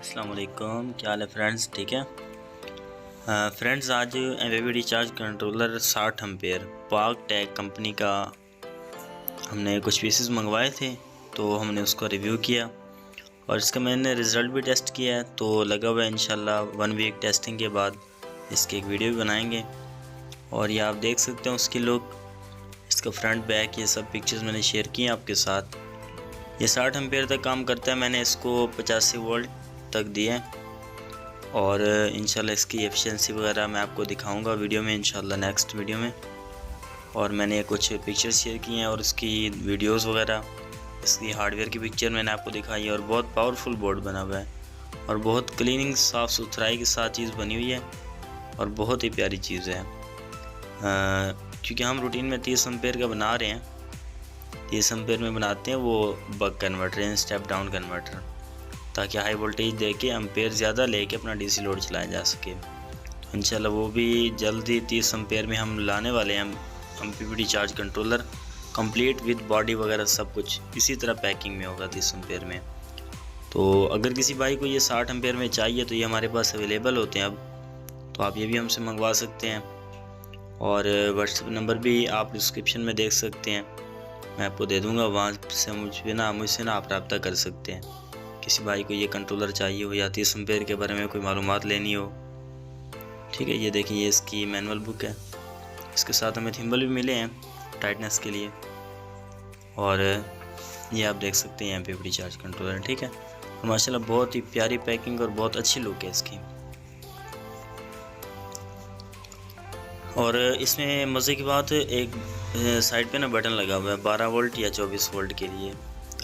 अस्सलाम वालेकुम, क्या हाल है फ्रेंड्स? ठीक है फ्रेंड्स, आज एमपीपी रिचार्ज कंट्रोलर 60 एम्पेयर पाक टेक कंपनी का हमने कुछ पीसेस मंगवाए थे, तो हमने उसको रिव्यू किया और इसका मैंने रिज़ल्ट भी टेस्ट किया है। तो लगा हुआ है इंशाल्लाह 1 वीक टेस्टिंग के बाद इसकी एक वीडियो भी बनाएंगे। और ये आप देख सकते हैं उसकी लुक, इसका फ्रंट बैक, ये सब पिक्चर्स मैंने शेयर किए हैं आपके साथ। ये 60 एम्पेयर तक काम करता है। मैंने इसको 85 वोल्ट तक दिए और इंशाल्लाह इसकी एफिशिएंसी वगैरह मैं आपको दिखाऊंगा वीडियो में, इंशाल्लाह नेक्स्ट वीडियो में। और मैंने कुछ पिक्चर्स शेयर किए हैं और इसकी वीडियोस वगैरह, इसकी हार्डवेयर की पिक्चर मैंने आपको दिखाई है। और बहुत पावरफुल बोर्ड बना हुआ है और बहुत क्लीनिंग साफ़ सुथराई के साथ चीज़ बनी हुई है और बहुत ही प्यारी चीज़ है। क्योंकि हम रूटीन में 30 एम्पेयर का बना रहे हैं, 30 एम्पेयर में बनाते हैं वो बक कन्वर्टर यानी स्टेप डाउन कन्वर्टर, ताकि हाई वोल्टेज दे के एम्पेयर ज़्यादा लेके अपना डीसी लोड चलाया जा सके। तो इंशाल्लाह वो भी जल्दी 30 एम्पेयर में हम लाने वाले हैं। MPP recharge controller complete with body वगैरह सब कुछ इसी तरह पैकिंग में होगा 30 एम्पेयर में। तो अगर किसी भाई को ये 60 एम्पेयर में चाहिए तो ये हमारे पास अवेलेबल होते हैं अब, तो आप ये भी हमसे मंगवा सकते हैं। और व्हाट्सएप नंबर भी आप डिस्क्रिप्शन में देख सकते हैं, मैं आपको दे दूँगा, वहाँ से मुझसे ना आप रब्ता कर सकते हैं। किसी भाई को ये कंट्रोलर चाहिए हो या 30 एम्पेयर के बारे में कोई मालूमात लेनी हो, ठीक है। ये देखिए, ये इसकी मैनुअल बुक है, इसके साथ हमें थिम्बल भी मिले हैं टाइटनेस के लिए। और ये आप देख सकते हैं एमपीपी रिचार्ज कंट्रोलर, ठीक है। और माशाल्लाह बहुत ही प्यारी पैकिंग और बहुत अच्छी लुक है इसकी। और इसमें मज़े की बात, एक साइड पे ना बटन लगा हुआ है 12 वोल्ट या 24 वोल्ट के लिए।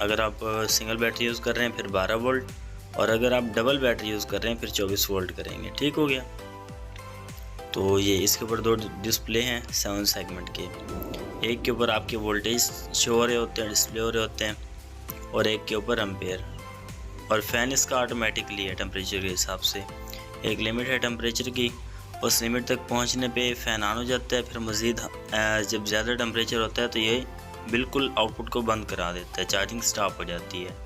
अगर आप सिंगल बैटरी यूज़ कर रहे हैं फिर 12 वोल्ट, और अगर आप डबल बैटरी यूज़ कर रहे हैं फिर 24 वोल्ट करेंगे, ठीक हो गया। तो ये इसके ऊपर 2 डिस्प्ले हैं 7 सेगमेंट के, एक के ऊपर आपके वोल्टेज शो हो रहे होते हैं, डिस्प्ले हो रहे होते हैं, और एक के ऊपर एम्पेयर। और फ़ैन इसका ऑटोमेटिकली है टेम्परेचर के हिसाब से, एक लिमिट है टेम्परेचर की, उस लिमिट तक पहुंचने पे फ़ैन ऑन हो जाता है। फिर मज़ीद जब ज़्यादा टेम्परेचर होता है तो ये बिल्कुल आउटपुट को बंद करा देता है, चार्जिंग स्टॉप हो जाती है।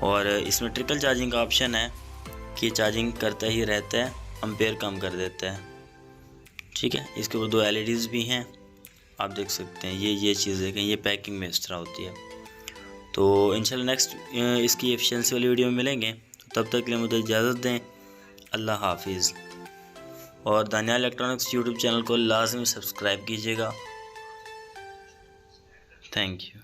और इसमें ट्रिकल चार्जिंग का ऑप्शन है कि चार्जिंग करता ही रहता है, एम्पेयर कम कर देता है, ठीक है। इसके ऊपर 2 LEDs भी हैं, आप देख सकते हैं। ये चीज़ देखें, ये पैकिंग में इस तरह होती है। तो इंशाल्लाह नेक्स्ट इसकी एफिशिएंसी वाली वीडियो में मिलेंगे, तो तब तक के लिए मुझे इजाज़त दें। अल्लाह हाफिज़। और दानिया इलेक्ट्रॉनिक्स यूट्यूब चैनल को लाजमी सब्सक्राइब कीजिएगा। Thank you.